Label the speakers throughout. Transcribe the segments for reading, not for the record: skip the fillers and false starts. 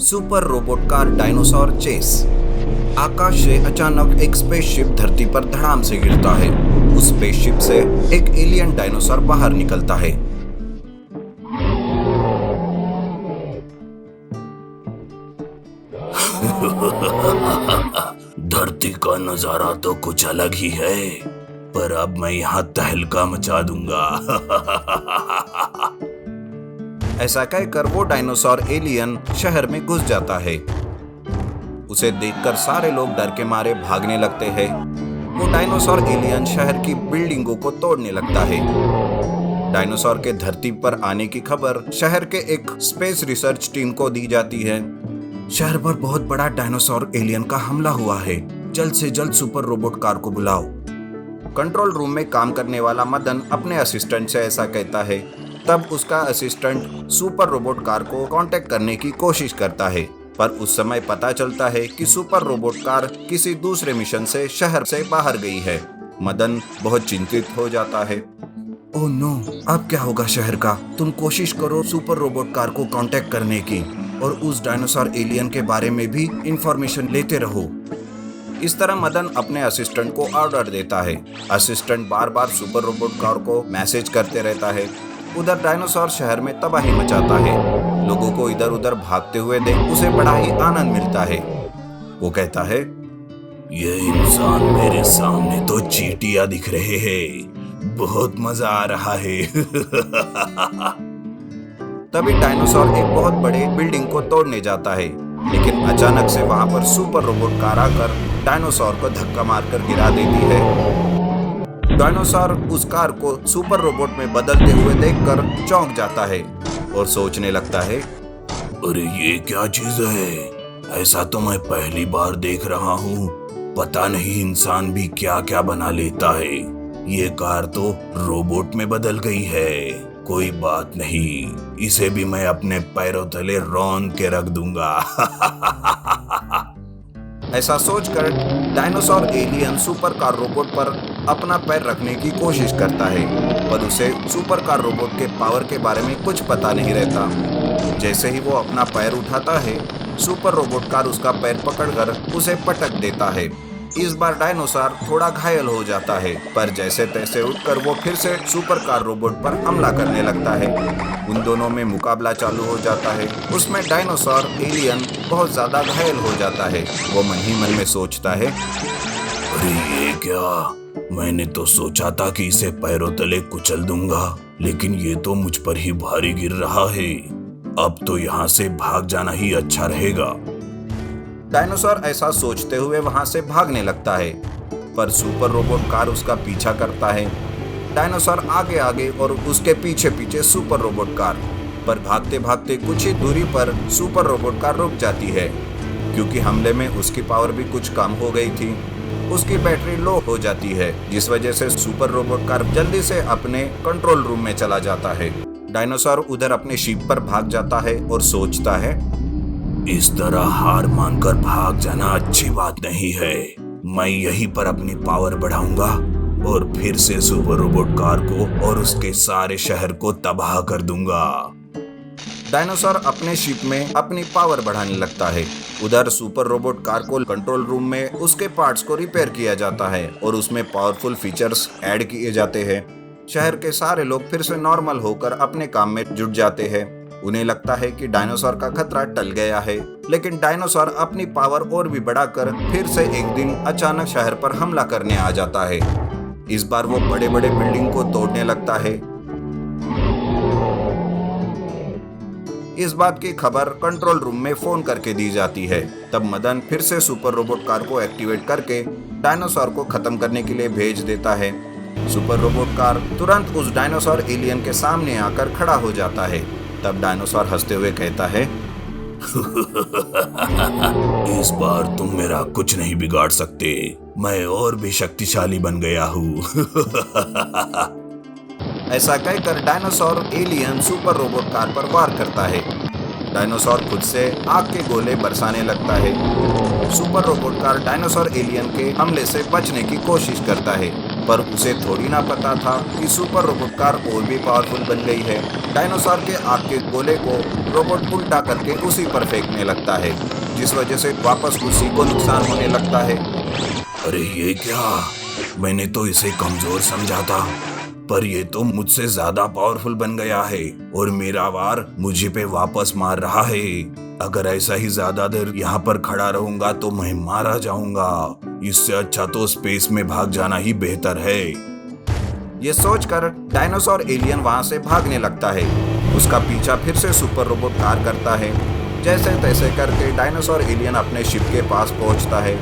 Speaker 1: Super robot car dinosaur chase. आकाश से अचानक एक स्पेसशिप धरती पर धड़ाम से गिरता है। उस स्पेसशिप से एक एलियन डायनासोर बाहर निकलता है।
Speaker 2: धरती का नजारा तो कुछ अलग ही है, पर अब मैं यहाँ तहलका मचा दूंगा।
Speaker 1: ऐसा कहकर वो डायनासोर एलियन शहर में घुस जाता है। उसे देखकर सारे लोग डर के मारे भागने लगते हैं। वो डायनासोर एलियन शहर की बिल्डिंगों को तोड़ने लगता है। डायनासोर के धरती पर आने की खबर शहर के एक स्पेस रिसर्च टीम को दी जाती है। शहर पर बहुत बड़ा डायनासोर एलियन का हमला हुआ है, जल्द से जल्द सुपर रोबोट कार को बुलाओ। कंट्रोल रूम में काम करने वाला मदन अपने असिस्टेंट से ऐसा कहता है। तब उसका असिस्टेंट सुपर रोबोट कार को कांटेक्ट करने की कोशिश करता है, पर उस समय पता चलता है कि सुपर रोबोट कार किसी दूसरे मिशन से शहर से बाहर गई है। मदन बहुत चिंतित हो जाता है। ओह नो, अब क्या होगा शहर का? तुम कोशिश करो सुपर रोबोट कार को कांटेक्ट करने की और उस डायनासोर एलियन के बारे में भी इंफॉर्मेशन लेते रहो। इस तरह मदन अपने असिस्टेंट को ऑर्डर देता है। असिस्टेंट बार बार सुपर रोबोट कार को मैसेज करते रहता है। उधर डायनासोर शहर में तबाही मचाता है। लोगों को इधर उधर भागते हुए देख उसे बड़ा ही आनंद मिलता है। वो कहता है,
Speaker 2: ये इंसान मेरे सामने तो चींटियां दिख रहे हैं, बहुत मजा आ रहा है।
Speaker 1: तभी डायनासोर एक बहुत बड़े बिल्डिंग को तोड़ने जाता है, लेकिन अचानक से वहां पर सुपर रोबोट कार आकर डायनासोर को धक्का मारकर गिरा देती है। डायनासोर उस कार को सुपर रोबोट में बदलते हुए देखकर चौंक जाता है और सोचने लगता है,
Speaker 2: अरे ये क्या चीज है? ऐसा तो मैं पहली बार देख रहा हूँ। पता नहीं इंसान भी क्या क्या बना लेता है। ये कार तो रोबोट में बदल गई है। कोई बात नहीं, इसे भी मैं अपने पैरों तले रौंद के रख दूंगा।
Speaker 1: ऐसा सोचकर dinosaur alien super car robot पर अपना पैर रखने की कोशिश करता है, पर उसे सुपर कार रोबोट के पावर के बारे में कुछ पता नहीं रहता। जैसे ही वो अपना पैर उठाता है, सुपर रोबोट कार उसका पैर पकड़कर उसे पटक देता है। इस बार डायनासोर थोड़ा घायल हो जाता है, पर जैसे तैसे उठकर वो फिर से सुपर कार रोबोट पर हमला करने लगता है। उन दोनों में मुकाबला चालू हो जाता है। उसमें डायनासोर एलियन बहुत ज्यादा घायल हो जाता है। वो मन ही मन में सोचता है,
Speaker 2: अरे ये क्या? मैंने तो सोचा था कि इसे पैरों तले कुचल दूंगा, लेकिन ये तो मुझ पर ही भारी गिर रहा है। अब तो यहाँ से भाग जाना ही अच्छा रहेगा।
Speaker 1: डायनासोर ऐसा सोचते हुए वहां से भागने लगता है, पर सुपर रोबोट कार उसका पीछा करता है। डायनासोर आगे आगे और उसके पीछे पीछे सुपर रोबोट कार, पर भागते भागते कुछ ही दूरी पर सुपर रोबोट कार रुक जाती है, क्योंकि हमले में उसकी पावर भी कुछ कम हो गई थी। उसकी बैटरी लो हो जाती है, जिस वजह से सुपर रोबोट कार जल्दी से अपने कंट्रोल रूम में चला जाता है। डायनासोर उधर अपने शिप पर भाग जाता है और सोचता है,
Speaker 2: इस तरह हार मानकर भाग जाना अच्छी बात नहीं है। मैं यहीं पर अपनी पावर बढ़ाऊंगा और फिर से सुपर रोबोट कार को और उसके सारे शहर को तबाह कर दूंगा।
Speaker 1: डायनासोर अपने शिप में अपनी पावर बढ़ाने लगता है। उधर सुपर रोबोट कार को कंट्रोल रूम में उसके पार्ट्स को रिपेयर किया जाता है और उसमें पावरफुल फीचर्स ऐड किए जाते हैं। शहर के सारे लोग फिर से नॉर्मल होकर अपने काम में जुट जाते हैं। उन्हें लगता है कि डायनासोर का खतरा टल गया है, लेकिन डायनासोर अपनी पावर और भी बढ़ाकर फिर से एक दिन अचानक शहर पर हमला करने आ जाता है। इस बार वो बड़े बड़े बिल्डिंग को तोड़ने लगता है। इस बात की खबर कंट्रोल रूम में फोन करके दी जाती है। तब मदन फिर से सुपर रोबोट कार को एक्टिवेट करके डायनासोर को खत्म करने के लिए भेज देता है। सुपर रोबोट कार तुरंत उस डायनासोर एलियन के सामने आकर खड़ा हो जाता है। तब डायनासोर हंसते हुए कहता है,
Speaker 2: इस बार तुम मेरा कुछ नहीं बिगाड़ सकते। मैं और भी शक्तिशाली बन गया हूँ।
Speaker 1: ऐसा कहकर dinosaur alien super robot car पर वार करता है। डायनासोर खुद से आग के गोले बरसाने लगता है। Super robot car dinosaur alien के हमले से बचने की कोशिश करता है, पर उसे थोड़ी ना पता था कि सुपर रोबोट कार और भी पावरफुल बन गई है। डायनासोर के आग के गोले को रोबोट उल्टा करके उसी पर फेंकने लगता है, जिस वजह से वापस उसी को नुकसान होने लगता है।
Speaker 2: अरे ये क्या, मैंने तो इसे कमजोर समझा था, पर ये तो मुझसे ज्यादा पावरफुल बन गया है और मेरा वार मुझे पे वापस मार रहा है। अगर ऐसा ही ज्यादा देर यहाँ पर खड़ा रहूंगा तो मैं मारा जाऊंगा। इससे अच्छा तो स्पेस में भाग जाना ही बेहतर है।
Speaker 1: ये सोचकर डायनासोर एलियन वहां से भागने लगता है। उसका पीछा फिर से सुपर रोबोट कार करता है। जैसे तैसे करके डायनासोर एलियन अपने शिप के पास पहुंचता है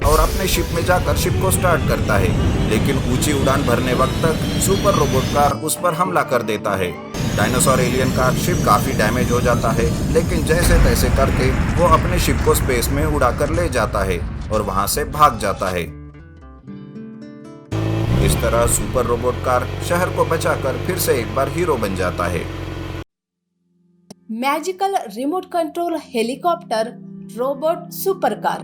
Speaker 1: और अपने शिप में जाकर शिप को स्टार्ट करता है, लेकिन ऊंची उड़ान भरने वक्त तक सुपर रोबोट कार उस पर हमला कर देता है। डायनासोर एलियन का शिप काफी डैमेज हो जाता है, लेकिन जैसे तैसे करके वो अपने शिप को स्पेस में उड़ाकर ले जाता है और वहां से भाग जाता है। इस तरह सुपर रोबोट कार शहर को बचाकर फिर से एक बार हीरो बन जाता है।
Speaker 3: Magical remote control helicopter robot super car.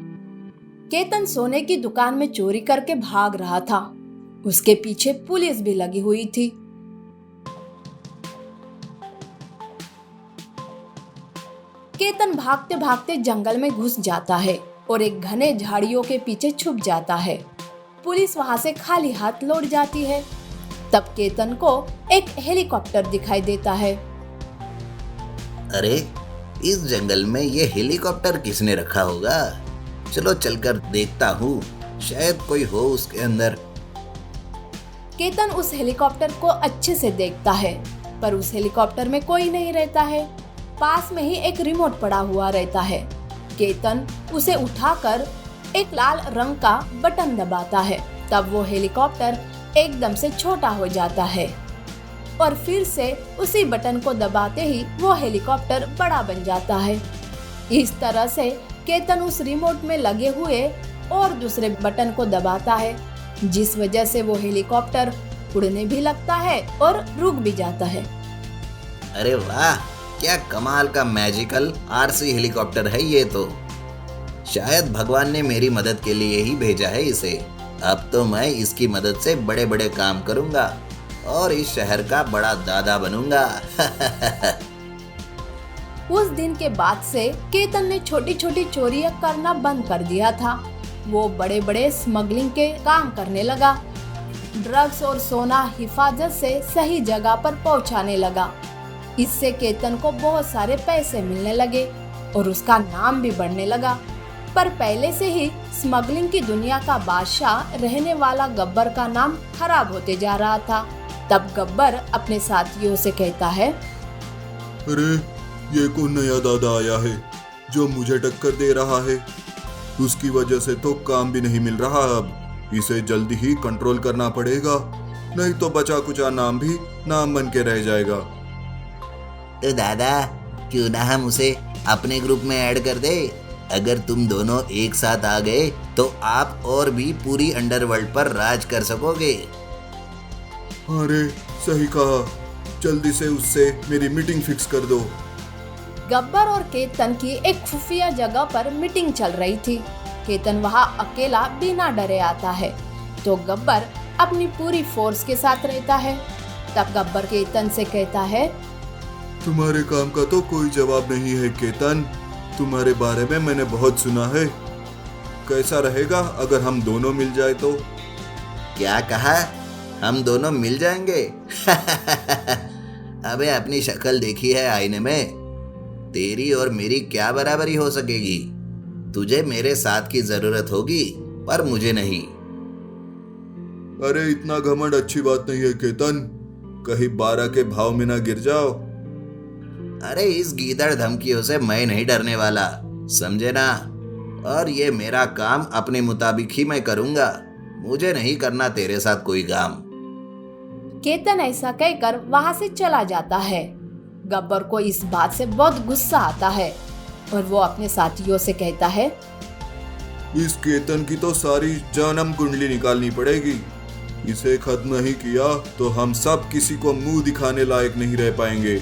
Speaker 3: Ketan सोने की दुकान में चोरी करके भाग रहा था। उसके पीछे पुलिस भी लगी हुई थी। केतन भागते भागते जंगल में घुस जाता है और एक घने झाड़ियों के पीछे छुप जाता है। पुलिस वहां से खाली हाथ लौट जाती है। तब केतन को एक हेलीकॉप्टर दिखाई देता है।
Speaker 4: अरे, इस जंगल में ये हेलीकॉप्टर किसने रखा होगा? चलो चलकर देखता हूँ, शायद कोई हो उसके अंदर।
Speaker 3: केतन उस हेलीकॉप्टर को अच्छे से देखता है, पर उस हेलीकॉप्टर में कोई नहीं रहता है। पास में ही एक रिमोट पड़ा हुआ रहता है। केतन उसे उठाकर एक लाल रंग का बटन दबाता है। तब वो हेलीकॉप्टर एकदम से छोटा हो जाता है और फिर से उसी बटन को दबाते ही वो हेलीकॉप्टर बड़ा बन जाता है। इस तरह से केतन उस रिमोट में लगे हुए और दूसरे बटन को दबाता है, जिस वजह से वो हेलीकॉप्टर उड़ने भी लगता है और रुक भी जाता है।
Speaker 4: अरे वाह, क्या कमाल का मैजिकल आरसी हेलीकॉप्टर है ये तो। शायद भगवान ने मेरी मदद के लिए ही भेजा है इसे। अब तो मैं इसकी मदद से बड़े बड़े काम करूंगा और इस शहर का बड़ा दादा बनूंगा।
Speaker 3: उस दिन के बाद से केतन ने छोटी छोटी चोरियां करना बंद कर दिया था। वो बड़े बड़े स्मगलिंग के काम करने लगा। ड्रग्स और सोना हिफाजत से सही जगह पर पहुंचाने लगा। इससे केतन को बहुत सारे पैसे मिलने लगे और उसका नाम भी बढ़ने लगा। पर पहले से ही स्मगलिंग की दुनिया का बादशाह रहने वाला गब्बर का नाम खराब होते जा रहा था। तब गब्बर अपने साथियों से कहता है,
Speaker 2: अरे, ये कौन नया दादा आया है जो मुझे टक्कर दे रहा है? उसकी वजह से तो काम भी नहीं मिल रहा। अब इसे जल्दी ही कंट्रोल करना पड़ेगा, नहीं तो बचा कुचा नाम भी नाम बन के रह जाएगा।
Speaker 4: तो दादा, क्यों ना हम उसे अपने ग्रुप में ऐड कर दे? अगर तुम दोनों एक साथ आ गए तो आप और भी पूरी अंडरवर्ल्ड पर राज कर सकोगे।
Speaker 2: अरे सही कहा, जल्दी से उससे मेरी मीटिंग फिक्स कर दो।
Speaker 3: गब्बर और केतन की एक खुफिया जगह पर मीटिंग चल रही थी। केतन वहां अकेला बिना डरे आता है, तो गब्बर अपनी पूरी फोर्स के साथ रहता है। तब गब्बर केतन से कहता है,
Speaker 2: तुम्हारे काम का तो कोई जवाब नहीं है केतन। तुम्हारे बारे में मैंने बहुत सुना है। कैसा रहेगा अगर हम दोनों मिल जाए तो?
Speaker 4: क्या कहा? हम दोनों मिल जाएंगे? अबे, अपनी शक्ल देखी है आईने में? तेरी और मेरी क्या बराबरी हो सकेगी? तुझे मेरे साथ की जरूरत होगी, पर मुझे नहीं।
Speaker 2: अरे, इतना घमंड अच्छी बात नहीं है केतन। कहीं 12 के भाव में ना गिर जाओ।
Speaker 4: अरे, इस गीदड़ धमकियों से मैं नहीं डरने वाला, समझे ना? और ये मेरा काम अपने मुताबिक ही मैं करूंगा। मुझे नहीं करना तेरे साथ कोई काम।
Speaker 3: केतन ऐसा कहकर वहां से चला जाता है। गब्बर को इस बात से बहुत गुस्सा आता है और वो अपने साथियों से कहता है,
Speaker 2: इस केतन की तो सारी जन्म कुंडली निकालनी पड़ेगी। इसे खत्म नहीं किया तो हम सब किसी को मुंह दिखाने लायक नहीं रह पाएंगे।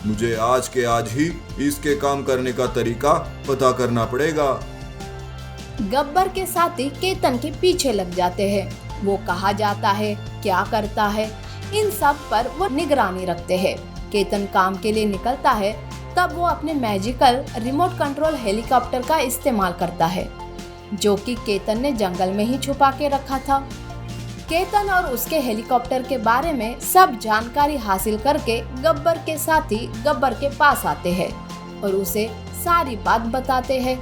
Speaker 2: मुझे आज के आज ही इसके काम करने का तरीका पता करना पड़ेगा।
Speaker 3: गब्बर के साथी केतन के पीछे लग जाते हैं। वो कहाँ जाता है, क्या करता है, इन सब पर वो निगरानी रखते हैं। केतन काम के लिए निकलता है, तब वो अपने मैजिकल रिमोट कंट्रोल हेलीकॉप्टर का इस्तेमाल करता है, जो कि केतन ने जंगल में ही छुपा के रखा था। केतन और उसके हेलीकॉप्टर के बारे में सब जानकारी हासिल करके गब्बर के साथी गब्बर के पास आते हैं और उसे सारी बात बताते हैं।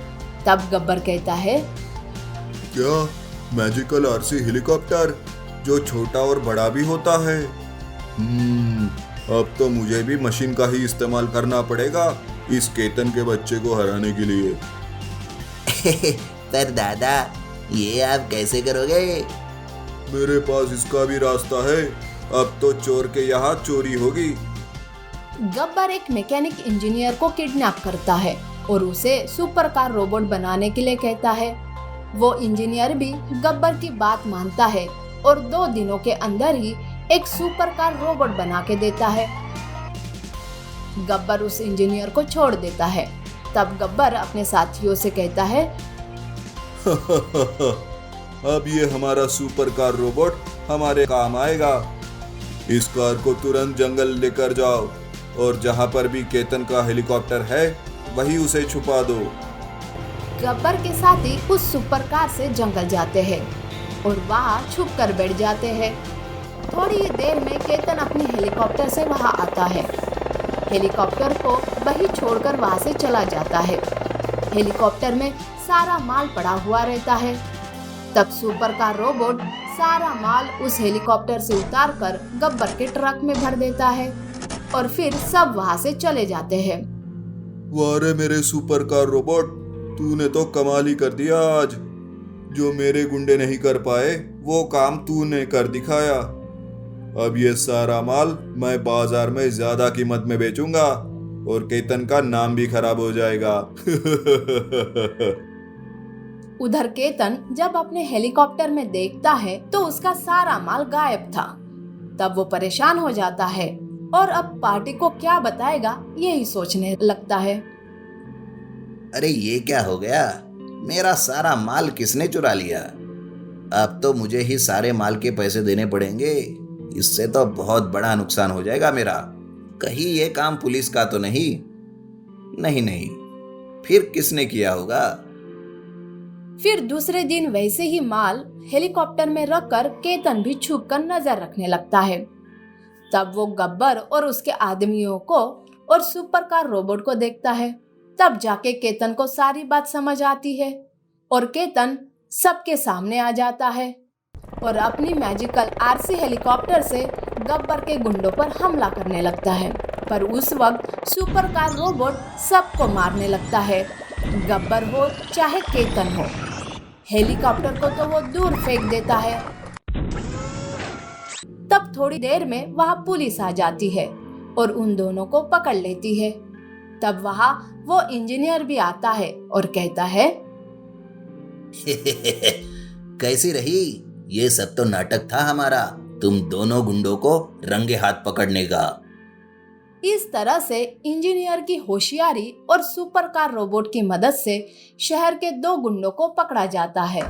Speaker 3: तब गब्बर कहता है,
Speaker 5: क्या मैजिकल आरसी हेलीकॉप्टर जो छोटा और बड़ा भी होता है? अब तो मुझे भी मशीन का ही इस्तेमाल करना पड़ेगा इस केतन के बच्चे को हराने के लिए।
Speaker 4: पर दादा, ये आप कैसे करोगे?
Speaker 5: मेरे पास इसका भी रास्ता है। अब तो चोर के यहाँ चोरी होगी।
Speaker 3: गब्बर एक मैकेनिक इंजीनियर को किडनैप करता है और उसे सुपर कार रोबोट बनाने के लिए कहता है। वो इंजीनियर भी गब्बर की बात मानता है और 2 दिनों के अंदर ही एक सुपर कार रोबोट बना के देता है। गब्बर उस इंजीनियर को छोड़ देता है। तब गब्बर अपने साथियों से कहता है,
Speaker 5: अब ये हमारा सुपर कार रोबोट हमारे काम आएगा। इस कार को तुरंत जंगल लेकर जाओ और जहाँ पर भी केतन का हेलीकॉप्टर है वहीं उसे छुपा दो।
Speaker 3: गब्बर के साथी उस सुपर कार से जंगल जाते हैं और वहाँ छुप कर बैठ जाते हैं। थोड़ी ही देर में केतन अपनी हेलीकॉप्टर से वहाँ आता है। हेलीकॉप्टर को वहीं छोड़कर वहाँ से चला जाता है। हेलीकॉप्टर में सारा माल पड़ा हुआ रहता है। तब सुपर कार रोबोट सारा माल उस हेलीकॉप्टर से उतारकर गब्बर के ट्रक में भर देता है और फिर सब वहाँ से चले जाते हैं।
Speaker 5: वाह रे मेरे सुपर कार रोबोट, तूने तो कमाल ही कर दिया आज। जो मेरे गुंडे नहीं कर पाए वो काम तूने कर दिखाया। अब ये सारा माल मैं बाजार में ज्यादा कीमत में बेचूंगा और केतन का नाम भी खराब हो जाएगा।
Speaker 3: उधर केतन जब अपने हेलीकॉप्टर में देखता है तो उसका सारा माल गायब था। तब वो परेशान हो जाता है और अब पार्टी को क्या बताएगा यही सोचने लगता है।
Speaker 4: अरे ये क्या हो गया? मेरा सारा माल किसने चुरा लिया? अब तो मुझे ही सारे माल के पैसे देने पड़ेंगे। इससे तो बहुत बड़ा नुकसान हो जाएगा मेरा। कहीं ये काम पुलिस का तो नहीं? नहीं, फिर किसने किया होगा?
Speaker 3: फिर दूसरे दिन वैसे ही माल हेलीकॉप्टर में रखकर केतन भी छुप कर नजर रखने लगता है। तब वो गब्बर और उसके आदमियों को और सुपर कार रोबोट को देखता है। तब जाके केतन को सारी बात समझ आती है और केतन सबके सामने आ जाता है और अपनी मैजिकल आरसी हेलीकॉप्टर से गब्बर के गुंडों पर हमला करने लगता है। पर उस वक्त सुपर कार रोबोट सबको मारने लगता है, गब्बर हो चाहे केतन हो। हेलीकॉप्टर को तो वो दूर फेंक देता है। तब थोड़ी देर में वहाँ पुलिस आ जाती है और उन दोनों को पकड़ लेती है। तब वहाँ वो इंजीनियर भी आता है और कहता है,
Speaker 4: कैसी रही? ये सब तो नाटक था हमारा, तुम दोनों गुंडों को रंगे हाथ पकड़ने का।
Speaker 3: इस तरह से इंजीनियर की होशियारी और सुपर कार रोबोट की मदद से शहर के 2 गुंडों को पकड़ा जाता है।